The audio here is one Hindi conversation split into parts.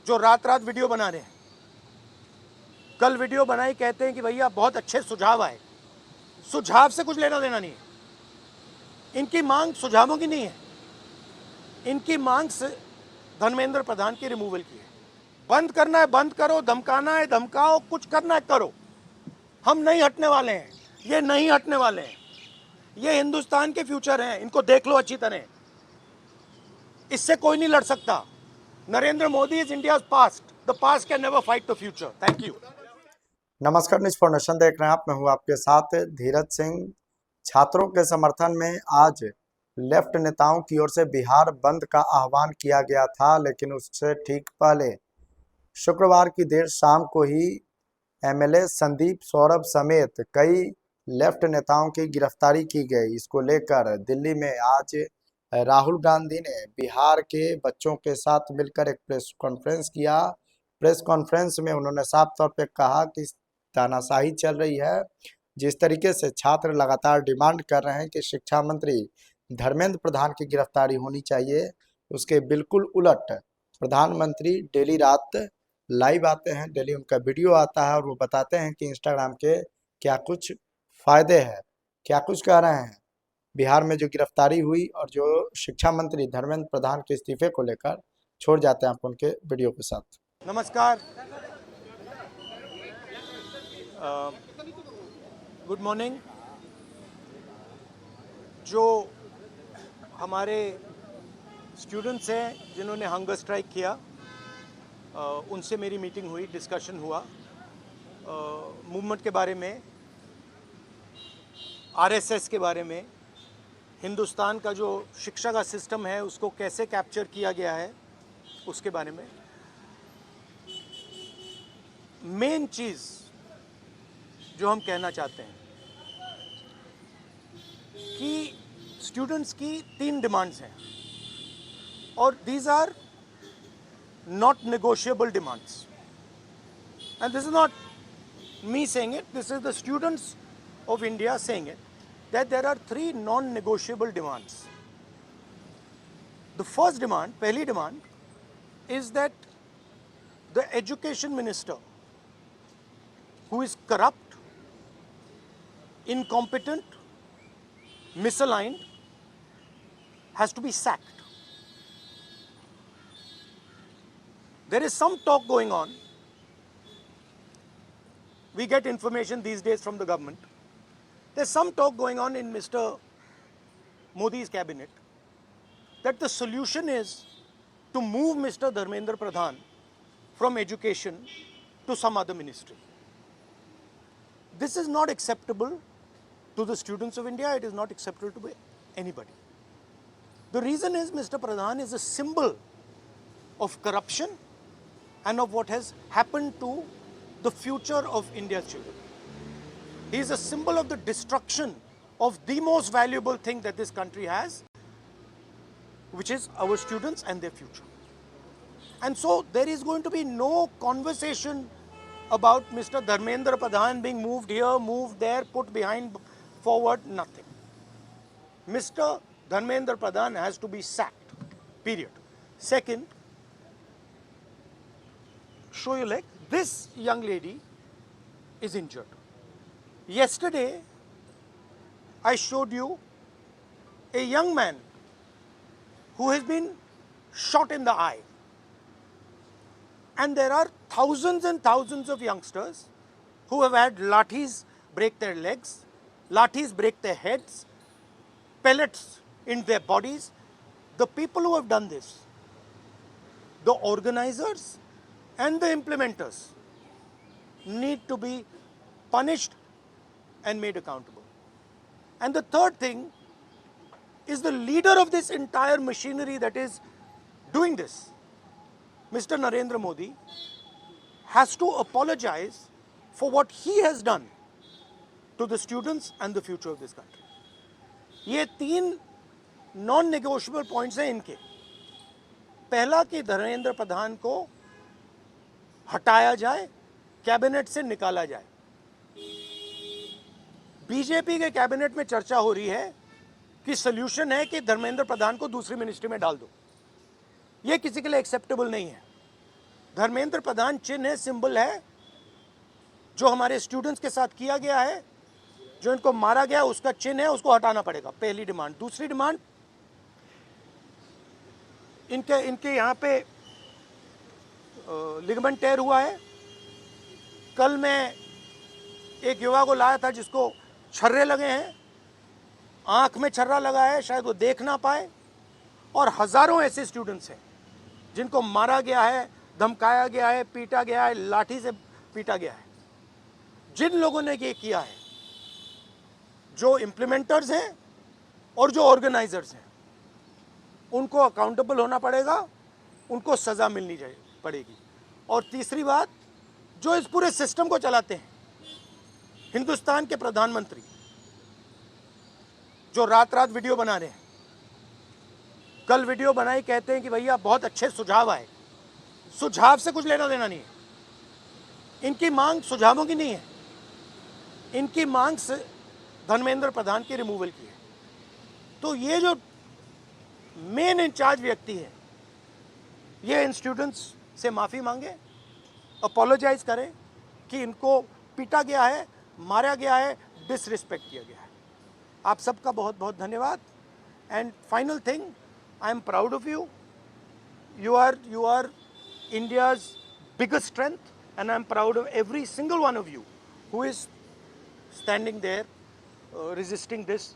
जो रात रात वीडियो बना रहे हैं। कल वीडियो बनाई, कहते हैं कि भैया बहुत अच्छे सुझाव आए। सुझाव से कुछ लेना देना नहीं है। इनकी मांग सुझावों की नहीं है, इनकी मांग से धर्मेंद्र प्रधान की रिमूवल की है। बंद करना है बंद करो, धमकाना है धमकाओ, कुछ करना है करो। हम नहीं हटने वाले हैं, ये नहीं हटने वाले हैं। ये हिंदुस्तान के फ्यूचर हैं, इनको देख लो अच्छी तरह। इससे कोई नहीं लड़ सकता। Narendra Modi is India past, the past can never fight the future. Thank you. नमस्कार, न्यूज फॉर नेशन देख रहे हैं आप। मैं हूं आपके साथ धीरज सिंह। छात्रों के समर्थन में आज लेफ्ट नेताओं की ओर से बिहार बंद का आह्वान किया गया था, लेकिन उससे ठीक पहले शुक्रवार की देर शाम को ही एमएलए संदीप सौरभ समेत कई लेफ्ट नेताओं की गिरफ्तारी की गई। इसको लेकर दिल्ली में आज राहुल गांधी ने बिहार के बच्चों के साथ मिलकर एक प्रेस कॉन्फ्रेंस किया। प्रेस कॉन्फ्रेंस में उन्होंने साफ तौर पे कहा कि तानाशाही चल रही है। जिस तरीके से छात्र लगातार डिमांड कर रहे हैं कि शिक्षा मंत्री धर्मेंद्र प्रधान की गिरफ्तारी होनी चाहिए, उसके बिल्कुल उलट प्रधानमंत्री डेली रात लाइव आते हैं, डेली उनका वीडियो आता है और वो बताते हैं कि इंस्टाग्राम के क्या कुछ फायदे हैं, क्या कुछ कह रहे हैं। बिहार में जो गिरफ्तारी हुई और जो शिक्षा मंत्री धर्मेंद्र प्रधान के इस्तीफे को लेकर, छोड़ जाते हैं आप उनके वीडियो के साथ। नमस्कार, गुड मॉर्निंग। जो हमारे स्टूडेंट्स हैं जिन्होंने हंगर स्ट्राइक किया, उनसे मेरी मीटिंग हुई, डिस्कशन हुआ मूवमेंट के बारे में, आरएसएस के बारे में, हिंदुस्तान का जो शिक्षा का सिस्टम है उसको कैसे कैप्चर किया गया है उसके बारे में। मेन चीज़ जो हम कहना चाहते हैं कि स्टूडेंट्स की 3 डिमांड्स हैं और these are not negotiable demands. And this is not me saying it, this is the students of India saying it, that there are 3 non-negotiable demands. The first demand, पहली demand, is that the education minister, who is corrupt, incompetent, misaligned, has to be sacked. There is some talk going on. We get information these days from the government. There's some talk going on in Mr. Modi's cabinet that the solution is to move Mr. Dharmendra Pradhan from education to some other ministry. This is not acceptable to the students of India. It is not acceptable to anybody. The reason is Mr. Pradhan is a symbol of corruption and of what has happened to the future of India's children. He is a symbol of the destruction of the most valuable thing that this country has, which is our students and their future. And so there is going to be no conversation about Mr. Dharmendra Pradhan being moved here, moved there, put behind, forward, nothing. Mr. Dharmendra Pradhan has to be sacked, period. Second, show your leg. This young lady is injured. Yesterday, I showed you a young man who has been shot in the eye. And there are thousands and thousands of youngsters who have had lathis break their legs, lathis break their heads, pellets in their bodies. The people who have done this, the organizers and the implementers, need to be punished and made accountable. And the third thing is the leader of this entire machinery that is doing this, Mr. Narendra Modi, has to apologize for what he has done to the students and the future of this country. ये 3 non-negotiable points हैं इनके। पहला कि धर्मेंद्र प्रधान को हटाया जाए, कैबिनेट से निकाला जाए। बीजेपी के कैबिनेट में चर्चा हो रही है कि सॉल्यूशन है कि धर्मेंद्र प्रधान को दूसरी मिनिस्ट्री में डाल दो। ये किसी के लिए एक्सेप्टेबल नहीं है। धर्मेंद्र प्रधान चिन्ह है, सिंबल है, जो हमारे स्टूडेंट्स के साथ किया गया है, जो इनको मारा गया उसका चिन्ह है, उसको हटाना पड़ेगा, पहली डिमांड। दूसरी डिमांड, इनके यहाँ पे लिगामेंट टेयर हुआ है। कल मैं एक युवा को लाया था जिसको छर्रे लगे हैं, आंख में छर्रा लगा है, शायद वो देख ना पाए, और हजारों ऐसे स्टूडेंट्स हैं जिनको मारा गया है, धमकाया गया है, पीटा गया है, लाठी से पीटा गया है। जिन लोगों ने ये किया है, जो इम्प्लीमेंटर्स हैं और जो ऑर्गेनाइजर्स हैं, उनको अकाउंटेबल होना पड़ेगा, उनको सज़ा मिलनी पड़ेगी। और तीसरी बात, जो इस पूरे सिस्टम को चलाते हैं, हिंदुस्तान के प्रधानमंत्री, जो रात रात वीडियो बना रहे हैं, कल वीडियो बनाई, कहते हैं कि भैया बहुत अच्छे सुझाव आए। सुझाव से कुछ लेना देना नहीं है। इनकी मांग सुझावों की नहीं है, इनकी मांग से धर्मेंद्र प्रधान की रिमूवल की है। तो ये जो मेन इंचार्ज व्यक्ति है, ये इन स्टूडेंट्स से माफ़ी मांगे, अपोलोजाइज करें कि इनको पीटा गया है, मारा गया है, डिसरिस्पेक्ट किया गया है। आप सबका बहुत बहुत धन्यवाद। And final thing, I am proud of you. You are India's biggest strength, and I am proud of every single one of you who is standing there resisting this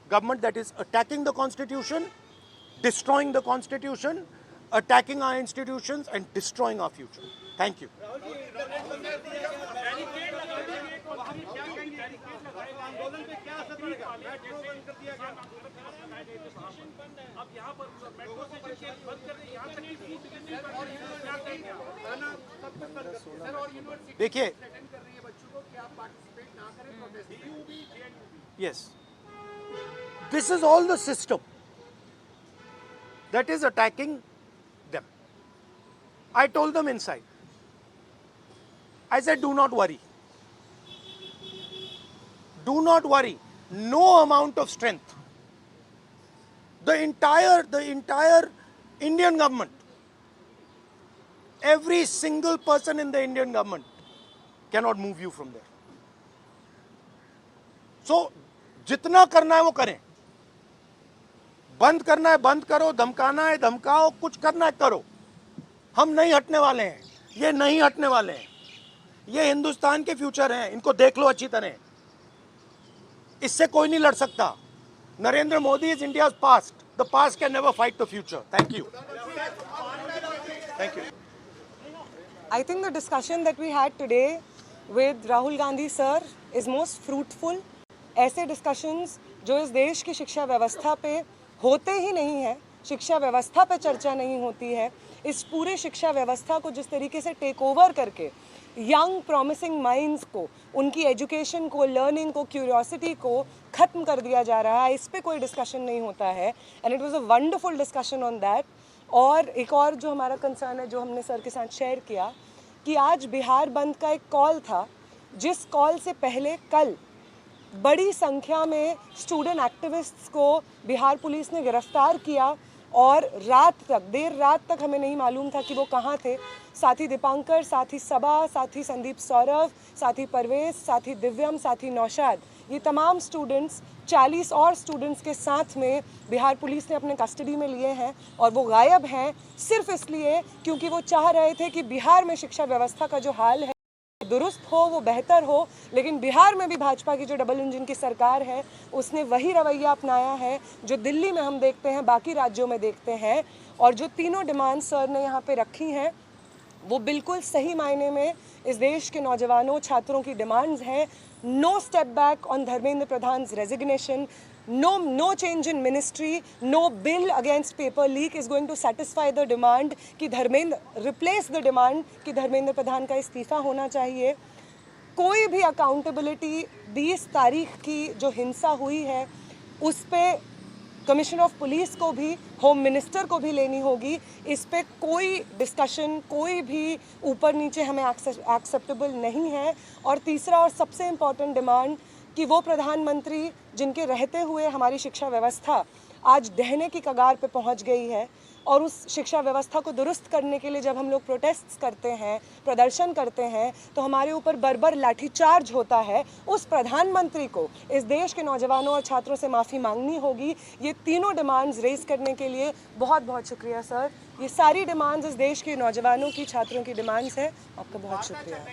government that is attacking the constitution, destroying the constitution, attacking our institutions and destroying our future. Thank you. देखिए, yes, this is all the system that is attacking them. I told them inside, I said, do not worry. Do not worry. No amount of strength. The entire Indian government, every single person in the Indian government cannot move you from there. So, जितना करना है वो करें। बंद करना है बंद करो, धमकाना है धमकाओ, कुछ करना है करो। हम नहीं हटने वाले हैं, ये नहीं हटने वाले हैं। ये हिंदुस्तान के फ्यूचर हैं, इनको देख लो अच्छी तरह। इससे कोई नहीं लड़ सकता। Narendra Modi is India's past. The past can never fight the future. Thank you. Thank you. I think the discussion that we had today with Rahul Gandhi sir is most fruitful. ऐसे discussions जो इस देश की शिक्षा व्यवस्था पे होते ही नहीं है, शिक्षा व्यवस्था पे चर्चा नहीं होती है, इस पूरे शिक्षा व्यवस्था को जिस तरीके से टेक ओवर करके यंग प्रॉमिसिंग माइंड्स को, उनकी एजुकेशन को, लर्निंग को, क्यूरियोसिटी को ख़त्म कर दिया जा रहा है, इस पे कोई डिस्कशन नहीं होता है। And it was a wonderful discussion on that. और एक और जो हमारा कंसर्न है, जो हमने सर के साथ शेयर किया, कि आज बिहार बंद का एक कॉल था, जिस कॉल से पहले कल बड़ी संख्या में स्टूडेंट एक्टिविस्ट्स को बिहार पुलिस ने गिरफ्तार किया, और रात तक, देर रात तक हमें नहीं मालूम था कि वो कहाँ थे। साथी दीपांकर, साथी सबा, साथी संदीप सौरभ, साथी परवेज, साथी दिव्यम, साथी नौशाद, ये तमाम स्टूडेंट्स 40 और स्टूडेंट्स के साथ में बिहार पुलिस ने अपने कस्टडी में लिए हैं, और वो गायब हैं सिर्फ इसलिए क्योंकि वो चाह रहे थे कि बिहार में शिक्षा व्यवस्था का जो हाल है दुरुस्त हो, वो बेहतर हो। लेकिन बिहार में भी भाजपा की जो डबल इंजन की सरकार है, उसने वही रवैया अपनाया है जो दिल्ली में हम देखते हैं, बाकी राज्यों में देखते हैं। और जो तीनों डिमांड सर ने यहाँ पे रखी हैं, वो बिल्कुल सही मायने में इस देश के नौजवानों, छात्रों की डिमांड्स हैं। No step back on Dharmendra Pradhan resignation, no change in ministry, no bill against paper leak is going to satisfy the demand कि धर्मेंद्र replace the demand कि धर्मेंद्र प्रधान का इस्तीफा होना चाहिए। कोई भी अकाउंटेबिलिटी 20 तारीख की जो हिंसा हुई है उस पे कमिश्नर ऑफ पुलिस को भी, होम मिनिस्टर को भी लेनी होगी। इस पे कोई डिस्कशन, कोई भी ऊपर नीचे हमें एक्सेप्टेबल नहीं है। और तीसरा और सबसे इम्पॉर्टेंट डिमांड कि वो प्रधानमंत्री जिनके रहते हुए हमारी शिक्षा व्यवस्था आज ढहने की कगार पे पहुंच गई है, और उस शिक्षा व्यवस्था को दुरुस्त करने के लिए जब हम लोग प्रोटेस्ट करते हैं, प्रदर्शन करते हैं, तो हमारे ऊपर बर्बर लाठीचार्ज होता है। उस प्रधानमंत्री को इस देश के नौजवानों और छात्रों से माफ़ी मांगनी होगी। ये तीनों डिमांड्स रेज करने के लिए बहुत बहुत शुक्रिया सर। ये सारी डिमांड्स इस देश के नौजवानों की, छात्रों की डिमांड्स है। आपका बहुत शुक्रिया।